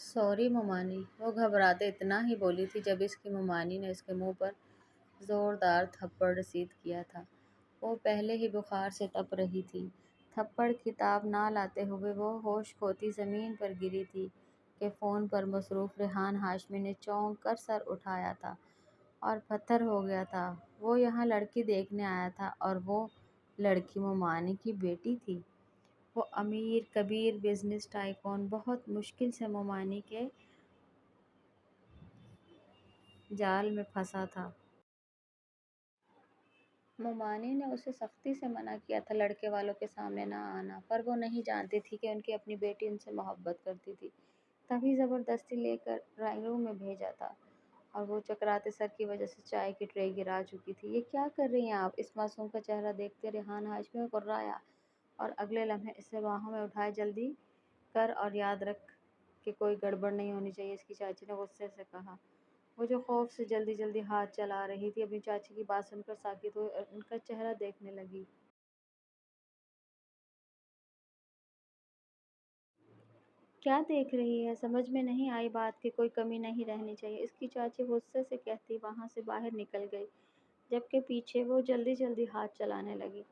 Sorry मोमानी। वो घबराते इतना ही बोली थी जब इसकी मोमानी ने उसके मुंह पर जोरदार थप्पड़ रसीद किया था। वो पहले ही बुखार से तप रही थी। थप्पड़ की ताब ना लाते हुए वो होश खोती ज़मीन पर गिरी थी कि फ़ोन पर मसरूफ़ रेहान हाशमी ने चौंक कर सर उठाया था और पत्थर हो गया था। वो यहाँ लड़की देखने आया था और वो लड़की मोमानी की बेटी थी। वो अमीर कबीर बिजनेस टाइकून बहुत मुश्किल से मोमानी के जाल में फंसा था। मोमानी ने उसे सख्ती से मना किया था लड़के वालों के सामने ना आना, पर वो नहीं जानती थी कि उनकी अपनी बेटी उनसे मोहब्बत करती थी, तभी ज़बरदस्ती लेकर ड्राइंग रूम में भेजा था। और वो चकराते सर की वजह से चाय की ट्रे गिरा चुकी थी। ये क्या कर रही हैं आप? इस मासूम का चेहरा देखते रेहान हाशमी कुर्राया और अगले लम्हे इसे बाहों में उठाए। जल्दी कर और याद रख कि कोई गड़बड़ नहीं होनी चाहिए, इसकी चाची ने गुस्से से कहा। वो जो खौफ से जल्दी जल्दी हाथ चला रही थी, अपनी चाची की बात सुनकर साकित हुई और उनका चेहरा देखने लगी। क्या देख रही है? समझ में नहीं आई बात की कोई कमी नहीं रहनी चाहिए, इसकी चाची गुस्से से कहती वहां से बाहर निकल गई, जबकि पीछे वो जल्दी जल्दी हाथ चलाने लगी।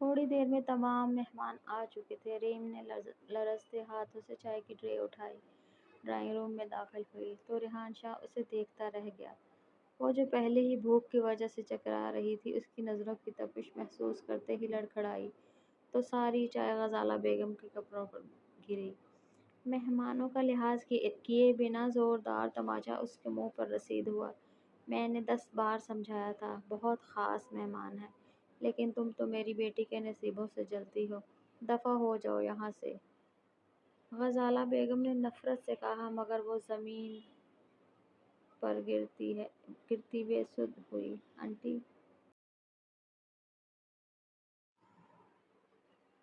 थोड़ी देर में तमाम मेहमान आ चुके थे। रीम ने लरजते हाथों से चाय की ट्रे उठाई, ड्राइंग रूम में दाखिल हुई तो रेहान शाह उसे देखता रह गया। वो जो पहले ही भूख की वजह से चकरा रही थी, उसकी नज़रों की तपिश महसूस करते ही लड़खड़ाई तो सारी चाय गजाला बेगम के कपड़ों पर गिरी। मेहमानों का लिहाज किए बिना ज़ोरदार तमाचा उसके मुंह पर रसीद हुआ। मैंने 10 बार समझाया था, बहुत ख़ास मेहमान है, लेकिन तुम तो मेरी बेटी के नसीबों से जलती हो। दफ़ा हो जाओ यहाँ से। गजाला बेगम ने नफ़रत से कहा, मगर वो ज़मीन पर गिरती बेसुध हुई। आंटी,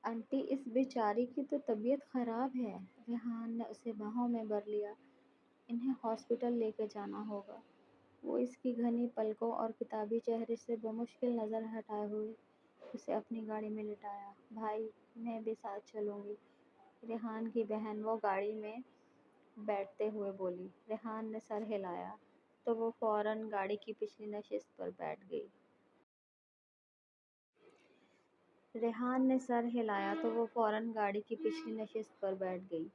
आंटी, इस बेचारी की तो तबीयत ख़राब है। रेहान ने उसे बाहों में भर लिया। इन्हें हॉस्पिटल लेकर जाना होगा। वो इसकी घनी पलकों और किताबी चेहरे से बमुश्किल नज़र हटाए हुए उसे अपनी गाड़ी में लिटाया। भाई, मैं भी साथ चलूँगी, रेहान की बहन वो गाड़ी में बैठते हुए बोली। रेहान ने सर हिलाया तो वो फौरन गाड़ी की पिछली नशिस्त पर बैठ गई। रेहान ने सर हिलाया तो वो फौरन गाड़ी की पिछली नशिस्त पर बैठ गई।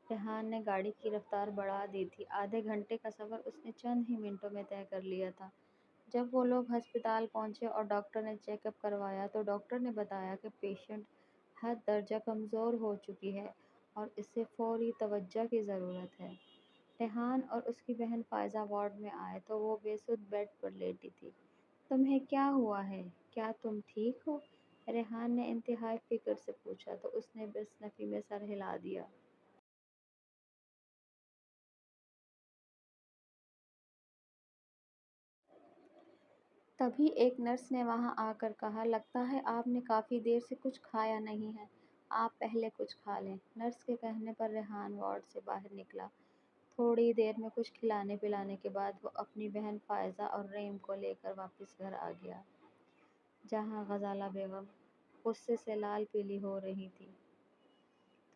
रेहान ने गाड़ी की रफ्तार बढ़ा दी थी। आधे घंटे का सफ़र उसने चंद ही मिनटों में तय कर लिया था। जब वो लोग अस्पताल पहुंचे और डॉक्टर ने चेकअप करवाया तो डॉक्टर ने बताया कि पेशेंट हद दर्जा कमज़ोर हो चुकी है और इसे फौरी तवज्जो की ज़रूरत है। रेहान और उसकी बहन फ़ायज़ा वार्ड में आए तो वो बेसुध बेड पर लेटी थी। तुम्हें क्या हुआ है? क्या तुम ठीक हो? रेहान ने इंतहाई फिक्र से पूछा तो उसने बेसनफी में सर हिला दिया। तभी एक नर्स ने वहां आकर कहा, लगता है आपने काफ़ी देर से कुछ खाया नहीं है, आप पहले कुछ खा लें। नर्स के कहने पर रेहान वार्ड से बाहर निकला। थोड़ी देर में कुछ खिलाने पिलाने के बाद वो अपनी बहन फ़ायज़ा और रीम को लेकर वापस घर आ गया, जहाँ गजाला बेगम गुस्से से लाल पीली हो रही थी।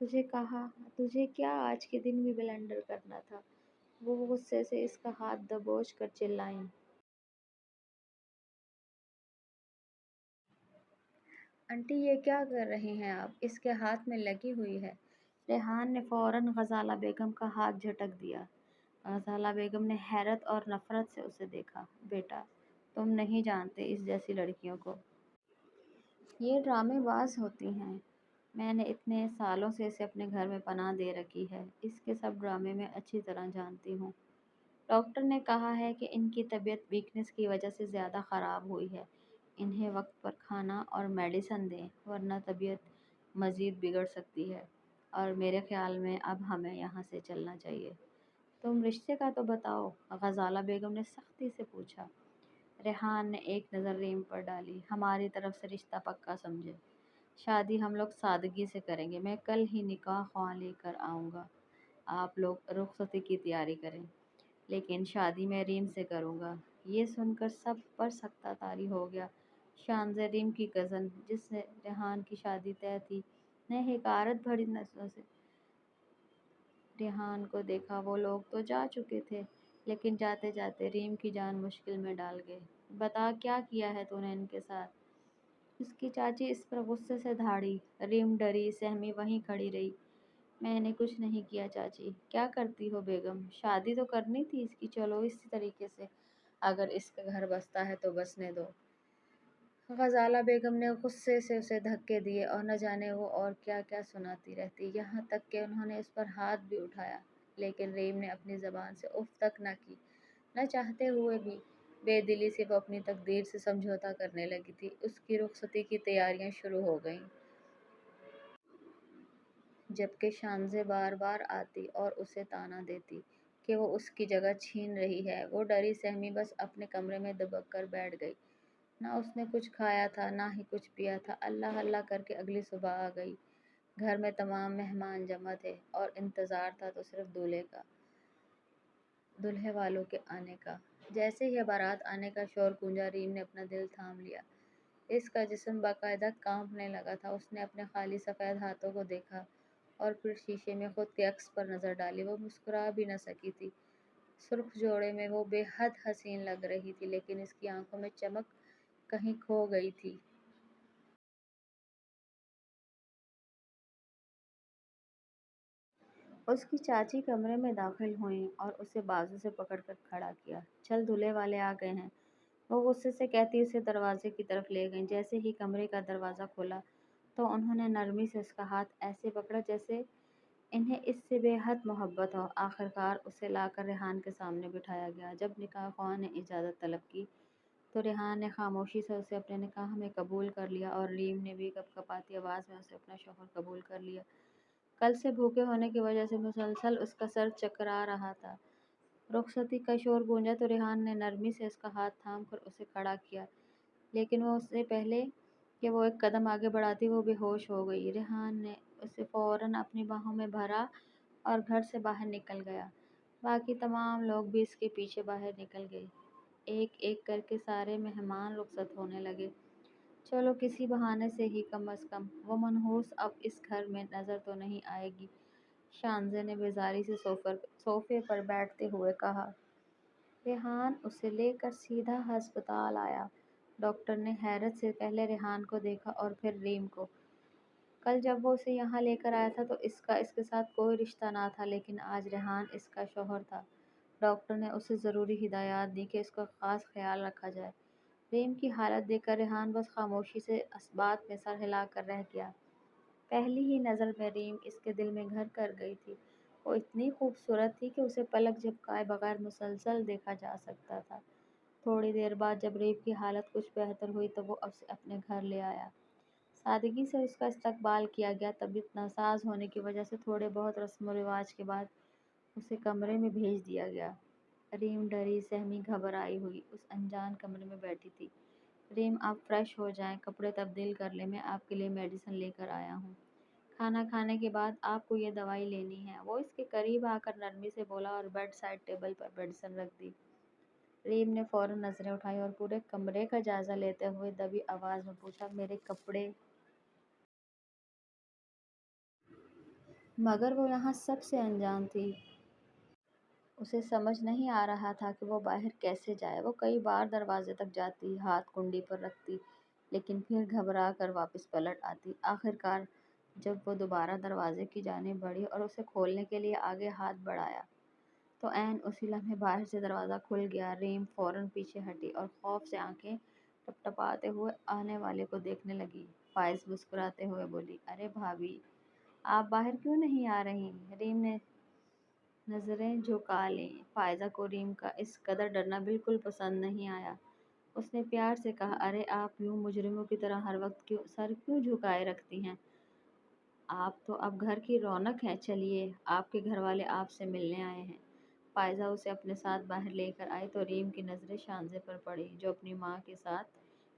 तुझे कहा, तुझे क्या आज के दिन भी ब्लेंडर करना था? वो गुस्से से इसका हाथ दबोच कर चिल्लाईं। आंटी, ये क्या कर रही हैं आप? इसके हाथ में लगी हुई है। रेहान ने फौरन गजाला बेगम का हाथ झटक दिया। गजाला बेगम ने हैरत और नफरत से उसे देखा। बेटा, तुम नहीं जानते इस जैसी लड़कियों को। ये ड्रामेबाज होती हैं। मैंने इतने सालों से इसे अपने घर में पनाह दे रखी है, इसके सब ड्रामे मैं अच्छी तरह जानती हूँ। डॉक्टर ने कहा है कि इनकी तबीयत वीकनेस की वजह से ज़्यादा ख़राब हुई है। इन्हें वक्त पर खाना और मेडिसिन दें, वरना तबीयत मज़ीद बिगड़ सकती है। और मेरे ख़्याल में अब हमें यहाँ से चलना चाहिए। तुम रिश्ते का तो बताओ, गजाला बेगम ने सख्ती से पूछा। रेहान ने एक नज़र रीम पर डाली। हमारी तरफ से रिश्ता पक्का समझे। शादी हम लोग सादगी से करेंगे। मैं कल ही निकाह ख्वाह लेकर आऊँगा। आप लोग रुखसती की तैयारी करें, लेकिन शादी मैं रीम से करूँगा। ये सुनकर सब पर सकता तारी हो गया। शानज़ रीम की कज़न, जिससे रेहान की शादी तय थी, ने हकारत भरी नज़रों से रेहान को देखा। वो लोग तो जा चुके थे, लेकिन जाते जाते रीम की जान मुश्किल में डाल गए। बता क्या किया है तूने इनके साथ? उसकी चाची इस पर गुस्से से धाड़ी। रीम डरी सहमी वहीं खड़ी रही। मैंने कुछ नहीं किया चाची। क्या करती हो बेगम? शादी तो करनी थी इसकी, चलो इसी तरीके से। अगर इसका घर बसता है तो बसने दो। ग़ज़ाला बेगम ने गुस्से से उसे धक्के दिए और न जाने वो और क्या-क्या सुनाती रहती, यहाँ तक कि उन्होंने उस पर हाथ भी उठाया। लेकिन रीम ने अपनी ज़बान से उफ़ तक न की। न चाहते हुए भी बेदिली से वो अपनी तकदीर से समझौता करने लगी थी। उसकी रुखसती की तैयारियां शुरू हो गईं, जबकि शानज़े बार-बार आती और उसे ताना देती कि वो उसकी जगह छीन रही है। वो डरी सहमी बस अपने कमरे में दबक कर बैठ गई। ना उसने कुछ खाया था, ना ही कुछ पिया था। अल्लाह-अल्लाह करके अगली सुबह आ गई। घर में तमाम मेहमान जमा थे और इंतज़ार था तो सिर्फ दूल्हे का, दूल्हे वालों के आने का। जैसे ही बारात आने का शोर गूंजा, रीम ने अपना दिल थाम लिया। इसका जिस्म बाकायदा कांपने लगा था। उसने अपने खाली सफ़ेद हाथों को देखा और फिर शीशे में खुद के अक्स पर नज़र डाली। वो मुस्कुरा भी न सकी थी। सुर्ख जोड़े में वो बेहद हसीन लग रही थी, लेकिन इसकी आंखों में चमक कहीं खो गई थी। उसकी चाची कमरे में दाखिल हुईं और उसे बाजू से पकड़कर खड़ा किया। चल, दूल्हे वाले आ गए हैं, वो गुस्से से कहती उसे दरवाजे की तरफ ले गईं। जैसे ही कमरे का दरवाज़ा खुला तो उन्होंने नरमी से उसका हाथ ऐसे पकड़ा जैसे इन्हें इससे बेहद मोहब्बत हो। आखिरकार उसे लाकर रेहान के सामने बिठाया गया। जब निकाह ख्वाह ने इजाज़त तलब की तो रेहान ने खामोशी से उसे अपने निकाह में कबूल कर लिया और रीम ने भी कपकपाती आवाज़ में उसे अपना शौहर कबूल कर लिया। कल से भूखे होने की वजह से मुसलसल उसका सर चकरा रहा था। रुखसती का शोर गूंजा तो रेहान ने नरमी से उसका हाथ थाम कर उसे खड़ा किया, लेकिन वो उससे पहले कि वो एक कदम आगे बढ़ाती वो बेहोश हो गई। रेहान ने उसे फ़ौरन अपनी बाहों में भरा और घर से बाहर निकल गया। बाकी तमाम लोग भी इसके पीछे बाहर निकल गए। एक एक करके सारे मेहमान रुखसत होने लगे। चलो, किसी बहाने से ही कम अज़ कम वो मनहूस अब इस घर में नज़र तो नहीं आएगी। शानज़े ने बेजारी से सोफे पर बैठते हुए कहा। रेहान उसे लेकर सीधा अस्पताल आया। डॉक्टर ने हैरत से पहले रेहान को देखा और फिर रीम को। कल जब वो उसे यहाँ लेकर आया था तो इसका इसके साथ कोई रिश्ता ना था, लेकिन आज रेहान इसका शौहर था। डॉक्टर ने उसे ज़रूरी हिदायत दी कि इसका ख़ास ख्याल रखा जाए। रीम की हालत देखकर रेहान बस खामोशी से इस्बात में सर हिलाकर रह गया। पहली ही नज़र में रीम इसके दिल में घर कर गई थी। वो इतनी खूबसूरत थी कि उसे पलक झपकाए बगैर मुसलसल देखा जा सकता था। थोड़ी देर बाद जब रीम की हालत कुछ बेहतर हुई तो वो उसे अपने घर ले आया। सादगी से उसका इस्तकबाल किया गया। तबीयत नासाज होने की वजह से थोड़े बहुत रस्म व रिवाज के बाद उसे कमरे में भेज दिया गया। रीम डरी सहमी घबराई हुई उस अनजान कमरे में बैठी थी। रीम, आप फ्रेश हो जाएं, कपड़े तब्दील कर लें, मैं आपके लिए मेडिसिन लेकर आया हूँ। खाना खाने के बाद आपको ये दवाई लेनी है, वो इसके करीब आकर नरमी से बोला और बेड साइड टेबल पर मेडिसिन रख दी। रीम ने फौरन नजरें उठाई और पूरे कमरे का जायजा लेते हुए दबी आवाज में पूछा, मेरे कपड़े? मगर वो यहाँ सबसे अनजान थी। उसे समझ नहीं आ रहा था कि वो बाहर कैसे जाए। वो कई बार दरवाजे तक जाती, हाथ कुंडी पर रखती, लेकिन फिर घबरा कर वापस पलट आती। आखिरकार जब वो दोबारा दरवाजे की जानिब बढ़ी और उसे खोलने के लिए आगे हाथ बढ़ाया तो ऐन उसी लम्हे बाहर से दरवाज़ा खुल गया। रीम फौरन पीछे हटी और खौफ से आंखें टपटपाते हुए आने वाले को देखने लगी। फाइज मुस्कुराते हुए बोली, अरे भाभी, आप बाहर क्यों नहीं आ रही? रीम ने नज़रें झुका लीं। फ़ायज़ा को रीम का इस कदर डरना बिल्कुल पसंद नहीं आया। उसने प्यार से कहा, अरे आप यूँ मुजरिमों की तरह हर वक्त क्यों सर क्यों झुकाए रखती हैं? आप तो अब घर की रौनक हैं। चलिए, आपके घर वाले आपसे मिलने आए हैं। फ़ायज़ा उसे अपने साथ बाहर लेकर आई तो रीम की नज़रें शानज़े पर पड़ी, जो अपनी माँ के साथ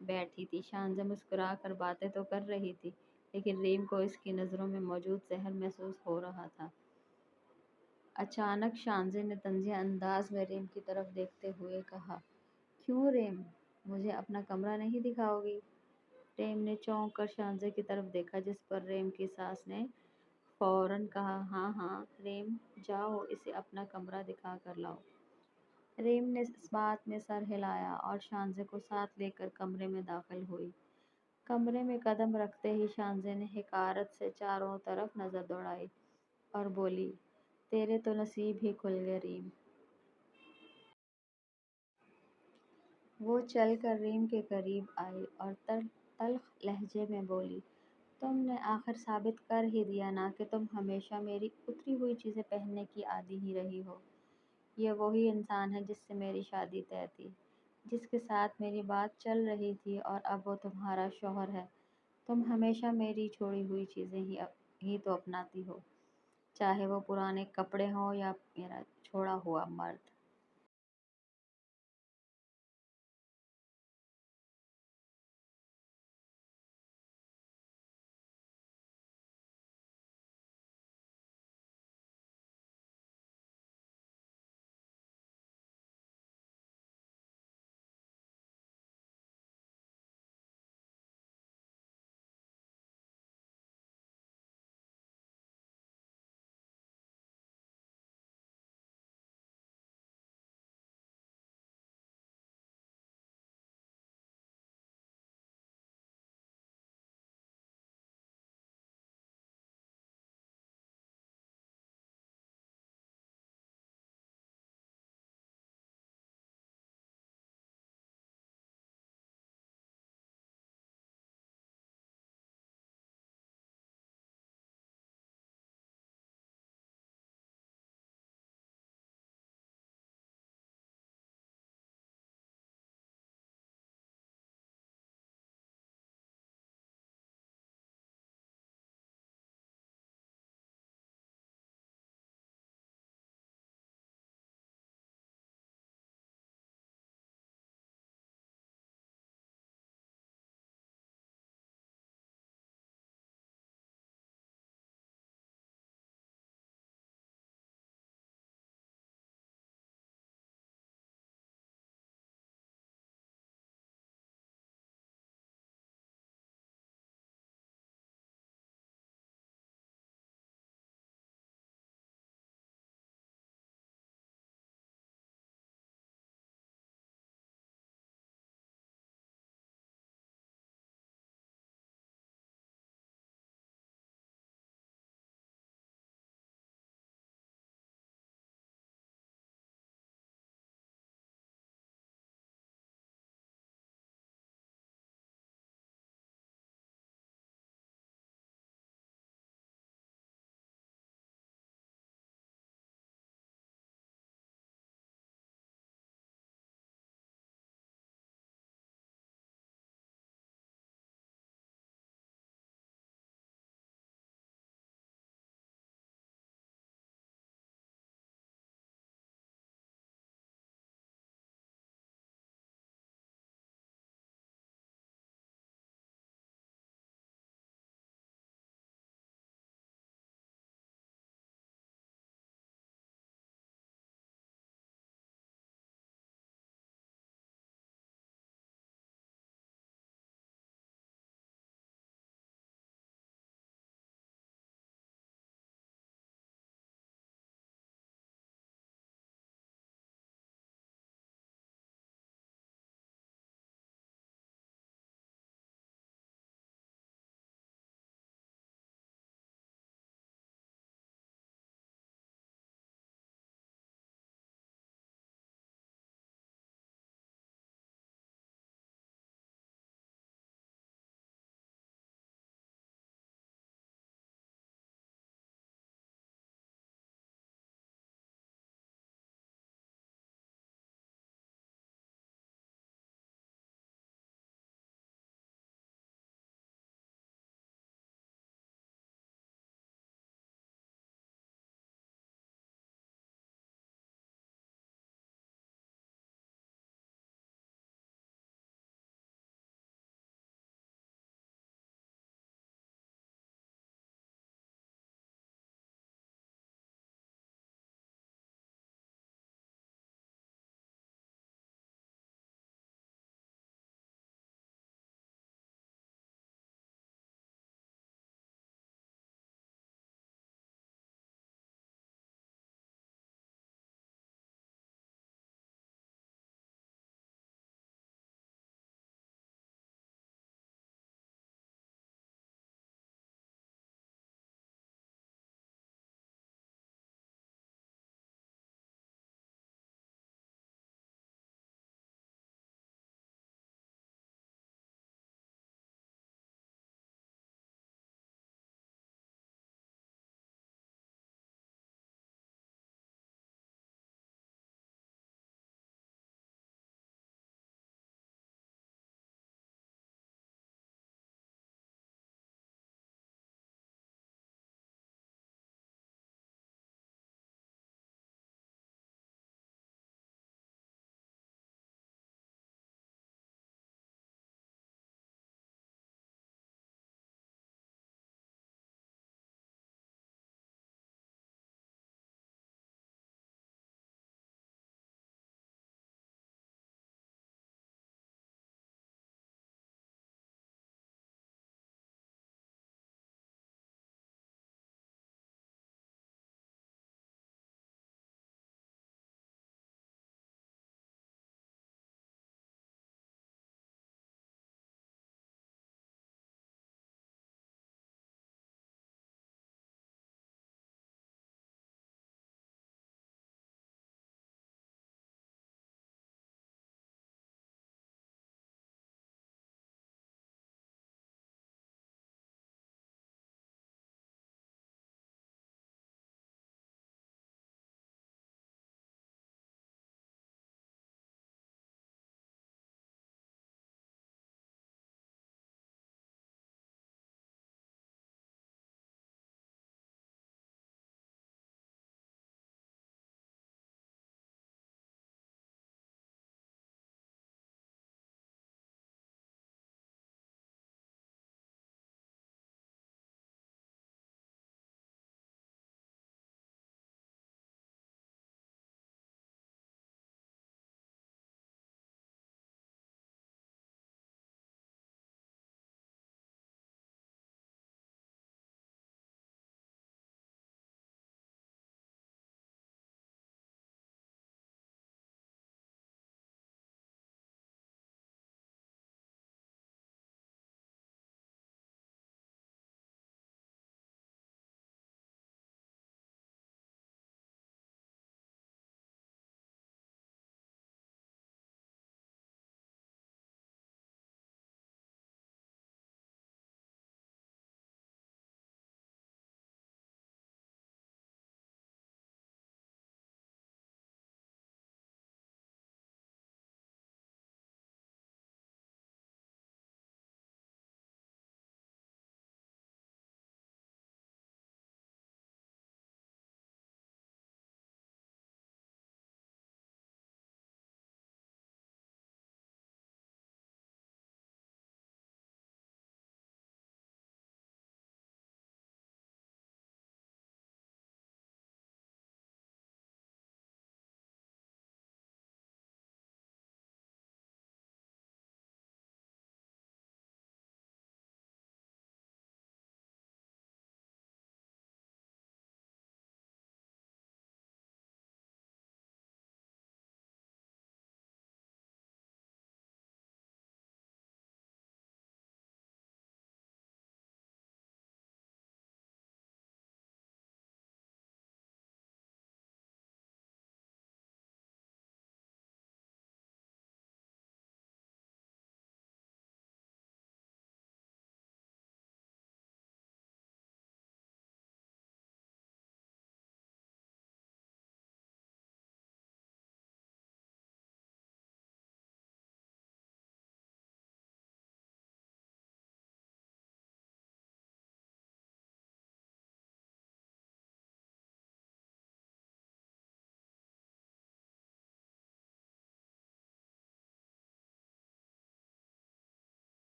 बैठी थी। शानज़ा मुस्कुरा कर बातें तो कर रही थी, लेकिन रीम को इसकी नज़रों में मौजूद जहर महसूस हो रहा था। अचानक शानज़े ने तंज़िया अंदाज में रीम की तरफ देखते हुए कहा, क्यों रीम, मुझे अपना कमरा नहीं दिखाओगी? रीम ने चौंक कर शानज़े की तरफ देखा, जिस पर रीम की सास ने فوراً کہا ہاں ہاں ریم، جاؤ اسے اپنا کمرہ دکھا کر لاؤ۔ ریم نے اس بات میں سر ہلایا اور شانزے کو ساتھ لے کر کمرے میں داخل ہوئی۔ کمرے میں قدم رکھتے ہی شانزے نے حقارت سے چاروں طرف نظر دوڑائی اور بولی، تیرے تو نصیب ہی کھل گئے ریم۔ وہ چل کر ریم کے قریب آئی اور تلخ لہجے میں بولی، تم نے آخر ثابت کر ہی دیا نا کہ تم ہمیشہ میری اتری ہوئی چیزیں پہننے کی عادی ہی رہی ہو۔ یہ وہی انسان ہے جس سے میری شادی طے تھی، جس کے ساتھ میری بات چل رہی تھی اور اب وہ تمہارا شوہر ہے۔ تم ہمیشہ میری چھوڑی ہوئی چیزیں ہی تو اپناتی ہو، چاہے وہ پرانے کپڑے ہوں یا میرا چھوڑا ہوا مرد۔